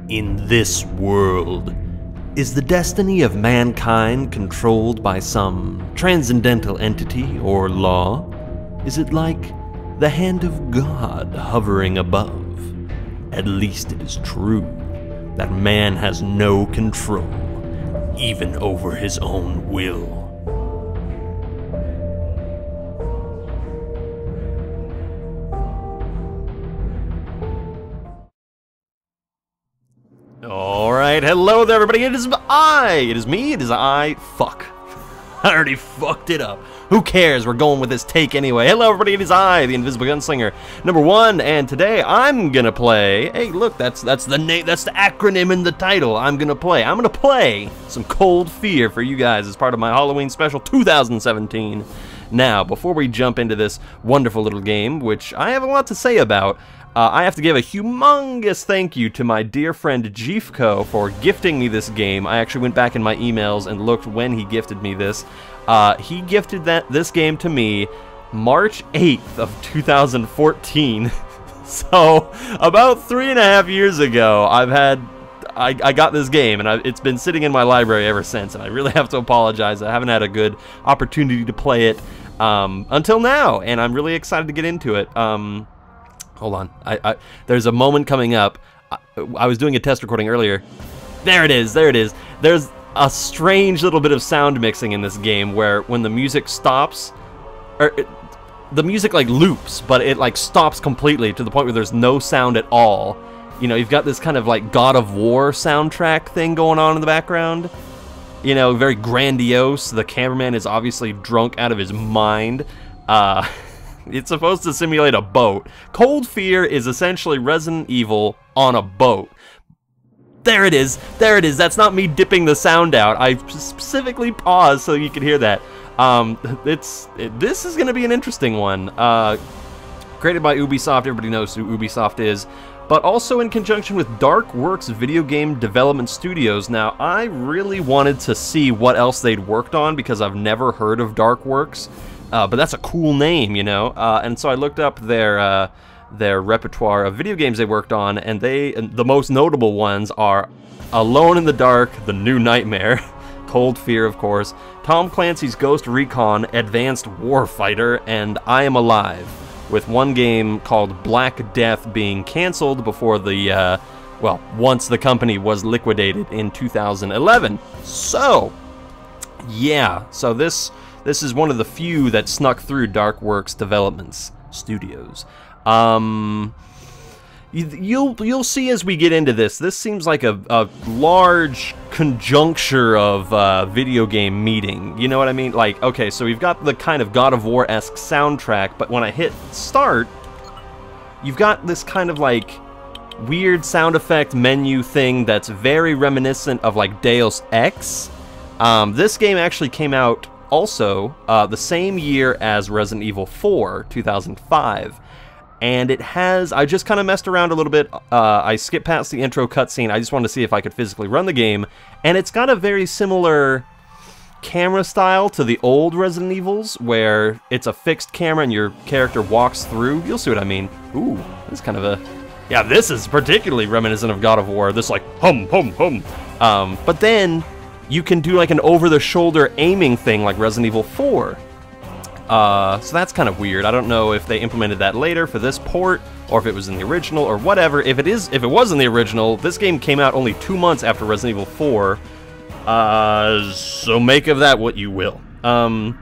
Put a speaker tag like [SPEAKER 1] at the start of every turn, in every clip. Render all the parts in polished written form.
[SPEAKER 1] In this world, is the destiny of mankind controlled by some transcendental entity or law? Is it like the hand of God hovering above? At least it is true that man has no control, even over his own will. Alright, hello there everybody, it is I, fuck. I already fucked it up. Who cares, we're going with this take anyway. Hello everybody, it is I, the Invisible Gunslinger, #1, and today I'm gonna play, hey look, that's the acronym in the title, I'm gonna play some Cold Fear for you guys as part of my Halloween special 2017. Now, before we jump into this wonderful little game, which I have a lot to say about, I have to give a humongous thank you to my dear friend Jeefco for gifting me this game. I actually went back in my emails and looked when he gifted me this. He gifted this game to me March 8th of 2014. So, about 3.5 years ago, I got this game, and it's been sitting in my library ever since, and I really have to apologize. I haven't had a good opportunity to play it until now, and I'm really excited to get into it. Hold on, there's a moment coming up. I was doing a test recording earlier. There it is. There's a strange little bit of sound mixing in this game where when the music stops, the music like loops, but it like stops completely to the point where there's no sound at all. You know, you've got this kind of like God of War soundtrack thing going on in the background. You know, very grandiose. The cameraman is obviously drunk out of his mind. It's supposed to simulate a boat. Cold Fear is essentially Resident Evil on a boat. There it is. That's not me dipping the sound out. I specifically paused so you could hear that. This is going to be an interesting one. Created by Ubisoft. Everybody knows who Ubisoft is. But also in conjunction with DarkWorks Video Game Development Studios. Now, I really wanted to see what else they'd worked on because I've never heard of DarkWorks. But that's a cool name, you know, and so I looked up their repertoire of video games they worked on, and the most notable ones are Alone in the Dark, The New Nightmare, Cold Fear, of course, Tom Clancy's Ghost Recon Advanced Warfighter, and I Am Alive, with one game called Black Death being canceled before the, well, once the company was liquidated in 2011. So, yeah, so this is one of the few that snuck through DarkWorks Developments Studios. You'll see as we get into this. This seems like a large conjuncture of video game meeting. You know what I mean? Like, okay, so we've got the kind of God of War-esque soundtrack, but when I hit start, you've got this kind of like weird sound effect menu thing that's very reminiscent of like Deus Ex. This game actually came out also the same year as Resident Evil 4, 2005, and it has, I just kind of messed around a little bit, I skipped past the intro cutscene, I just wanted to see if I could physically run the game, and it's got a very similar camera style to the old Resident Evils, where it's a fixed camera and your character walks through. You'll see what I mean. Ooh, that's kind of a, yeah, this is particularly reminiscent of God of War, this like, hum, hum, hum, but then you can do like an over-the-shoulder aiming thing like Resident Evil 4. So that's kind of weird. I don't know if they implemented that later for this port, or if it was in the original, or whatever. If it was in the original, this game came out only 2 months after Resident Evil 4. So make of that what you will. So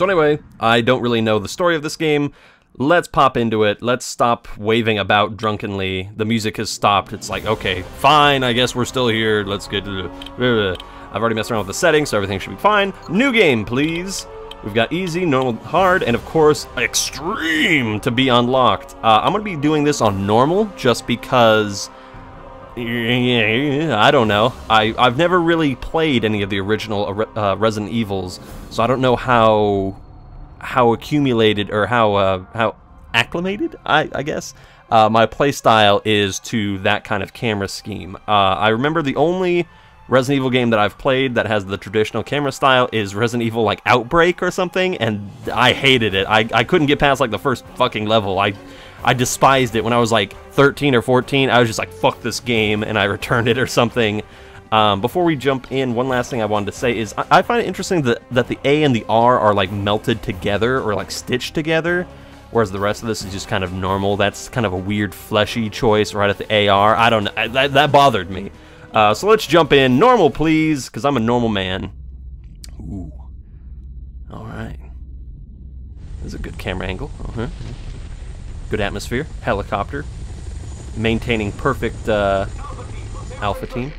[SPEAKER 1] anyway, I don't really know the story of this game. Let's pop into it. Let's stop waving about drunkenly. The music has stopped. It's like, okay, fine, I guess we're still here. Let's get to the... I've already messed around with the settings, so everything should be fine. New game, please. We've got easy, normal, hard, and of course, extreme to be unlocked. I'm going to be doing this on normal, just because... I don't know. I've never really played any of the original Resident Evils, so I don't know how accumulated or how acclimated, I guess, my playstyle is to that kind of camera scheme. I remember the only Resident Evil game that I've played that has the traditional camera style is Resident Evil like Outbreak or something, and I hated it. I couldn't get past like the first fucking level. I despised it when I was like 13 or 14. I was just like, fuck this game, and I returned it or something. Before we jump in, one last thing I wanted to say is I find it interesting that the A and the R are like melted together or like stitched together, whereas the rest of this is just kind of normal. That's kind of a weird fleshy choice right at the AR. I don't know. That bothered me. So let's jump in. Normal, please, because I'm a normal man. Ooh. All right. This is a good camera angle. Good atmosphere. Helicopter. Maintaining perfect alpha team.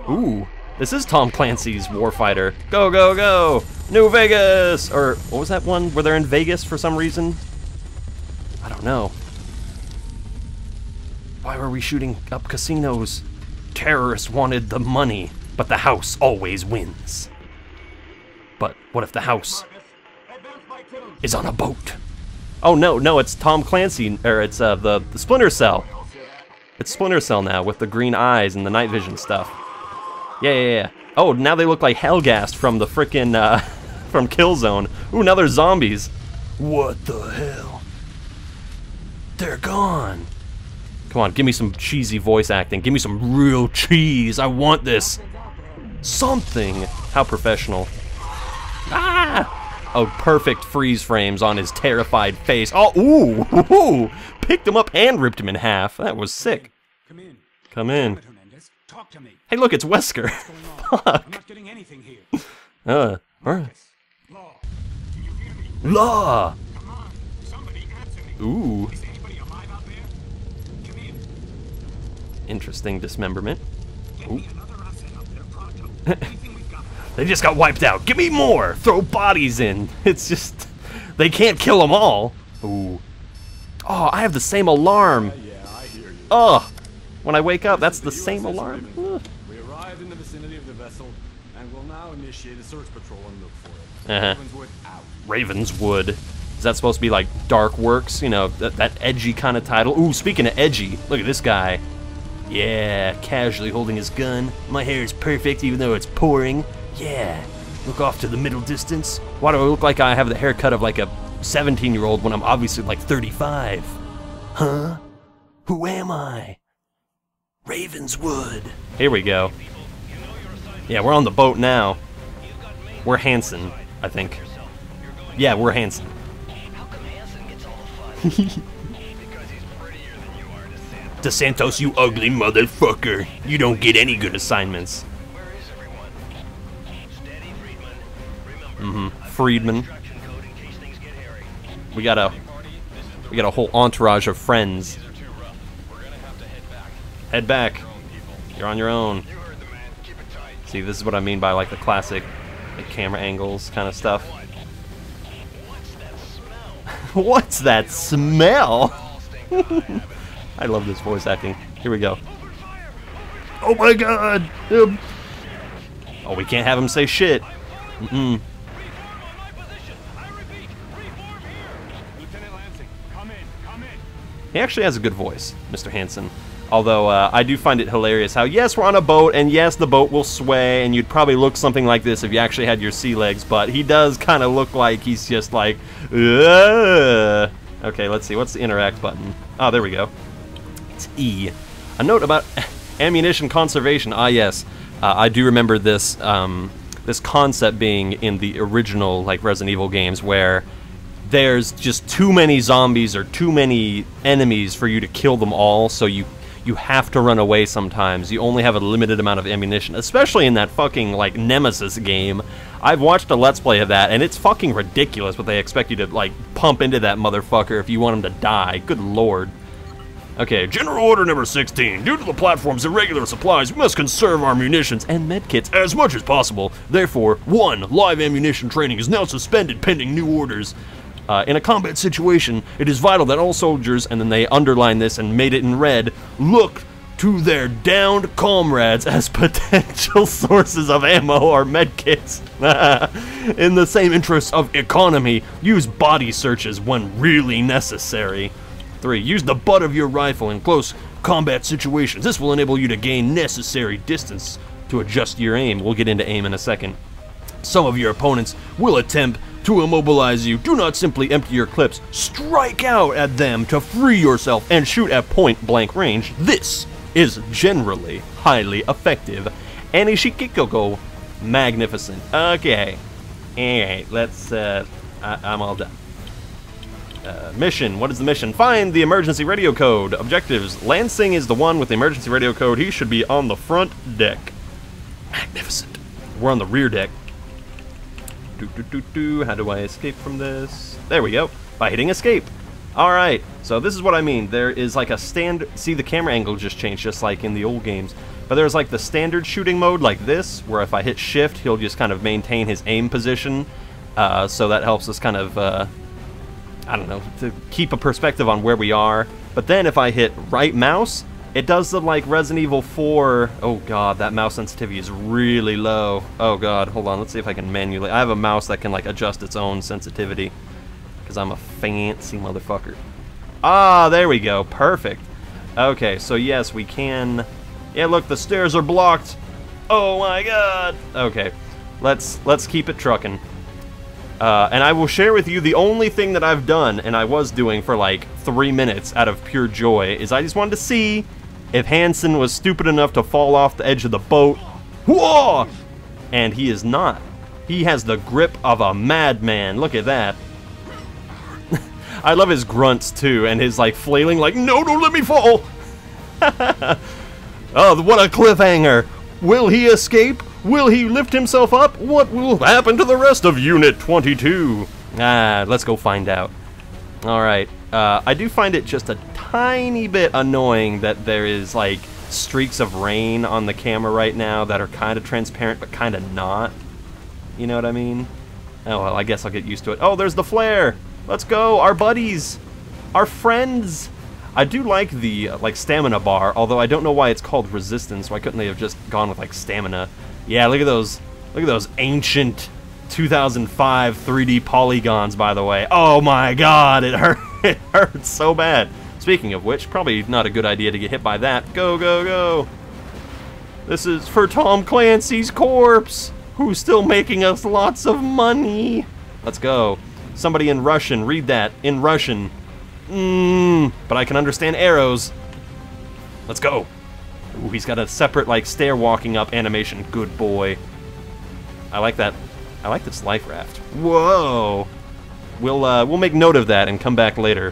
[SPEAKER 1] Ooh, this is Tom Clancy's Warfighter. Go, go, go! New Vegas! Or, what was that one where they're in Vegas for some reason? I don't know. Why were we shooting up casinos? Terrorists wanted the money, but the house always wins. But what if the house is on a boat? Oh, no, it's Tom Clancy, or it's the Splinter Cell. It's Splinter Cell now, with the green eyes and the night vision stuff. Yeah. Oh, now they look like Hellgast from the frickin', from Killzone. Ooh, now they're zombies. What the hell? They're gone. Come on, give me some cheesy voice acting. Give me some real cheese. I want this. Something. How professional. Ah! Oh, perfect freeze frames on his terrified face. Oh, ooh. Picked him up and ripped him in half. That was sick. Come in.
[SPEAKER 2] Talk to me.
[SPEAKER 1] Hey, look, it's Wesker. Fuck.
[SPEAKER 2] I'm not getting anything here.
[SPEAKER 1] Alright.
[SPEAKER 2] Law.
[SPEAKER 1] Law.
[SPEAKER 2] Come on. Somebody answer me.
[SPEAKER 1] Ooh.
[SPEAKER 2] Is anybody alive out there? Come in.
[SPEAKER 1] Interesting dismemberment.
[SPEAKER 2] Get me another asset out there, pronto. Anything we've got.
[SPEAKER 1] They just got wiped out. Give me more. Throw bodies in. It's just... They can't kill them all. Ooh. Oh, I have the same alarm.
[SPEAKER 3] Yeah, I hear you.
[SPEAKER 1] Ugh. When I wake up, that's the same alarm.
[SPEAKER 3] We arrived in the vicinity of the vessel and will now initiate a search patrol and look for it. Ravenswood out.
[SPEAKER 1] Ravenswood. Is that supposed to be like Dark Works? You know, that edgy kind of title? Ooh, speaking of edgy, look at this guy. Yeah, casually holding his gun. My hair is perfect even though it's pouring. Yeah. Look off to the middle distance. Why do I look like I have the haircut of like a 17-year-old when I'm obviously like 35? Huh? Who am I? Ravenswood. Here we go. Yeah, we're on the boat now. We're Hanson, I think. Yeah, we're Hanson. DeSantos, you ugly motherfucker. You don't get any good assignments. Friedman. We got a whole entourage of friends. Head back. You're on your own. See, this is what I mean by like the classic like, camera angles kind of stuff. What's that smell? I love this voice acting. Here we go. Oh my god! Oh, we can't have him say shit. He actually has a good voice, Mr. Hanson. Although, I do find it hilarious how, yes, we're on a boat, and yes, the boat will sway, and you'd probably look something like this if you actually had your sea legs, but he does kind of look like he's just like, ugh. Okay, let's see, what's the interact button? Oh, there we go. It's E. A note about ammunition conservation. Ah, yes. I do remember this, this concept being in the original, like, Resident Evil games, where there's just too many zombies or too many enemies for you to kill them all, so you have to run away sometimes. You only have a limited amount of ammunition, especially in that fucking, like, Nemesis game. I've watched a Let's Play of that, and it's fucking ridiculous what they expect you to, like, pump into that motherfucker if you want him to die. Good lord. Okay, General Order number 16. Due to the platform's irregular supplies, we must conserve our munitions and medkits as much as possible. Therefore, 1. Live ammunition training is now suspended pending new orders. In a combat situation, it is vital that all soldiers, and then they underline this and made it in red, look to their downed comrades as potential sources of ammo or medkits. In the same interest of economy, use body searches when really necessary. 3. Use the butt of your rifle in close combat situations. This will enable you to gain necessary distance to adjust your aim. We'll get into aim in a second. Some of your opponents will attempt to immobilize you. Do not simply empty your clips. Strike out at them to free yourself and shoot at point-blank range. This is generally highly effective. Anishikikoko, magnificent. Okay. Alright, let's, I'm all done. Mission. What is the mission? Find the emergency radio code. Objectives. Lansing is the one with the emergency radio code. He should be on the front deck. Magnificent. We're on the rear deck. How do I escape from this? There we go. By hitting escape. Alright. So this is what I mean. There is like a see, the camera angle just changed, just like in the old games. But there's like the standard shooting mode like this, where if I hit shift, he'll just kind of maintain his aim position. So that helps us kind of, I don't know, to keep a perspective on where we are. But then if I hit right mouse, it does the like Resident Evil 4. Oh god, that mouse sensitivity is really low. Oh god, hold on, let's see if I can manually. I have a mouse that can like adjust its own sensitivity, because I'm a fancy motherfucker. Ah, there we go, perfect. Okay, so yes, we can. Yeah, look, the stairs are blocked. Oh my god. Okay, let's keep it trucking. And I will share with you the only thing that I've done, and I was doing for like 3 minutes out of pure joy, is I just wanted to see if Hansen was stupid enough to fall off the edge of the boat. Whoa! And he is not. He has the grip of a madman. Look at that. I love his grunts too, and his like flailing like, no, don't let me fall! Oh, what a cliffhanger! Will he escape? Will he lift himself up? What will happen to the rest of Unit 22? Let's go find out. Alright, I do find it just a tiny bit annoying that there is like streaks of rain on the camera right now that are kind of transparent but kind of not. You know what I mean? Oh well, I guess I'll get used to it. Oh, there's the flare! Let's go, our buddies! Our friends! I do like the like stamina bar, although I don't know why it's called resistance. Why couldn't they have just gone with like stamina? Yeah, look at those ancient 2005 3D polygons, by the way. Oh my god, it hurt. It hurts so bad. Speaking of which, probably not a good idea to get hit by that. Go, go, go. This is for Tom Clancy's corpse, who's still making us lots of money. Let's go. Somebody in Russian, read that in Russian. But I can understand arrows. Let's go. Ooh, he's got a separate, like, stair walking up animation. Good boy. I like that. I like this life raft. Whoa. We'll make note of that and come back later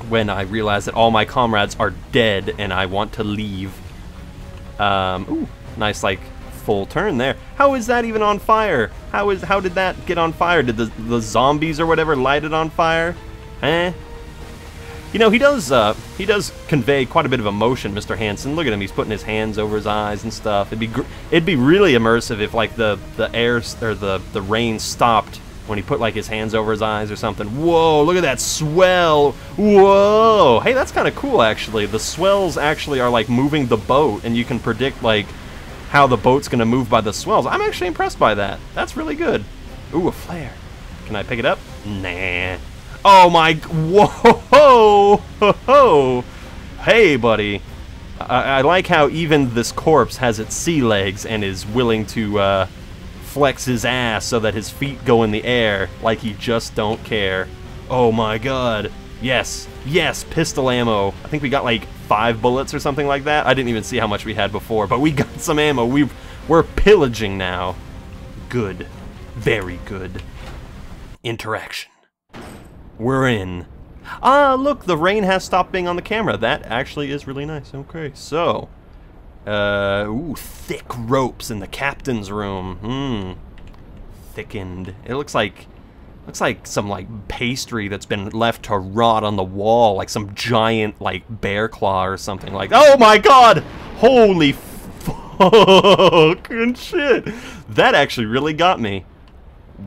[SPEAKER 1] when I realize that all my comrades are dead and I want to leave. Ooh, nice, like, full turn there. How is that even on fire? How did that get on fire? Did the zombies or whatever light it on fire? Eh? You know, he does convey quite a bit of emotion, Mr. Hansen. Look at him, he's putting his hands over his eyes and stuff. It'd be really immersive if like the air or the rain stopped when he put like his hands over his eyes or something. Whoa, look at that swell. Whoa. Hey, that's kind of cool actually. The swells actually are like moving the boat, and you can predict like how the boat's going to move by the swells. I'm actually impressed by that. That's really good. Ooh, a flare. Can I pick it up? Nah. Oh my, whoa, ho. Hey buddy, I like how even this corpse has its sea legs and is willing to flex his ass so that his feet go in the air like he just don't care. Oh my god, yes, pistol ammo. I think we got like 5 bullets or something like that. I didn't even see how much we had before, but we got some ammo. We're pillaging now. Good, very good. Interaction. We're in. Ah, look, the rain has stopped being on the camera. That actually is really nice. Okay, so. Ooh, thick ropes in the captain's room. Thickened. It looks like some, like, pastry that's been left to rot on the wall. Like some giant, like, bear claw or something like that. Oh my god! Holy fucking shit! That actually really got me.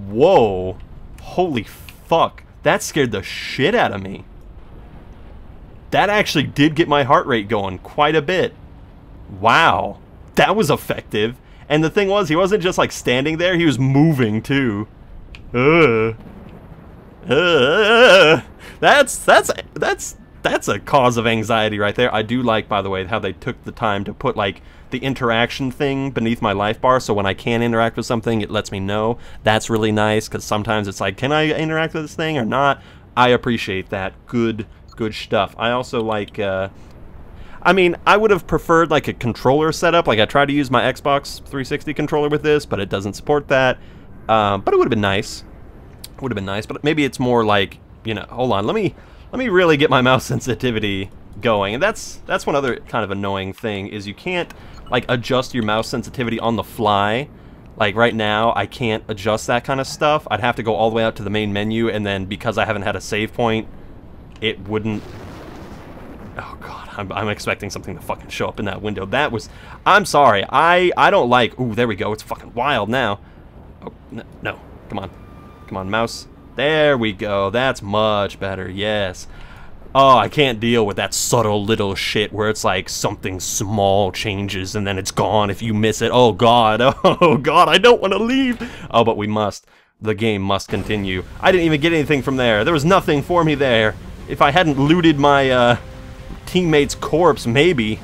[SPEAKER 1] Whoa. Holy fuck. That scared the shit out of me. That actually did get my heart rate going quite a bit. Wow. That was effective. And the thing was, he wasn't just like standing there, he was moving too. That's that's a cause of anxiety right there. I do like, by the way, how they took the time to put, like, the interaction thing beneath my life bar, so when I can interact with something, it lets me know. That's really nice, because sometimes it's like, can I interact with this thing or not? I appreciate that. Good stuff. I also like, I mean, I would have preferred, like, a controller setup. Like, I tried to use my Xbox 360 controller with this, but it doesn't support that. But it would have been nice. It would have been nice, but maybe it's more like, you know, hold on, let me really get my mouse sensitivity going. And that's one other kind of annoying thing, is you can't, like, adjust your mouse sensitivity on the fly. Like, right now, I can't adjust that kind of stuff. I'd have to go all the way out to the main menu, and then because I haven't had a save point, it wouldn't... Oh, God, I'm expecting something to fucking show up in that window. That was... I'm sorry, I don't like... Ooh, there we go, it's fucking wild now. Oh, no, come on. Come on, mouse. There we go, that's much better, yes. Oh, I can't deal with that subtle little shit where it's like something small changes and then it's gone if you miss it. Oh God, I don't want to leave. Oh, but we must. The game must continue. I didn't even get anything from there. There was nothing for me there. If I hadn't looted my teammate's corpse, maybe.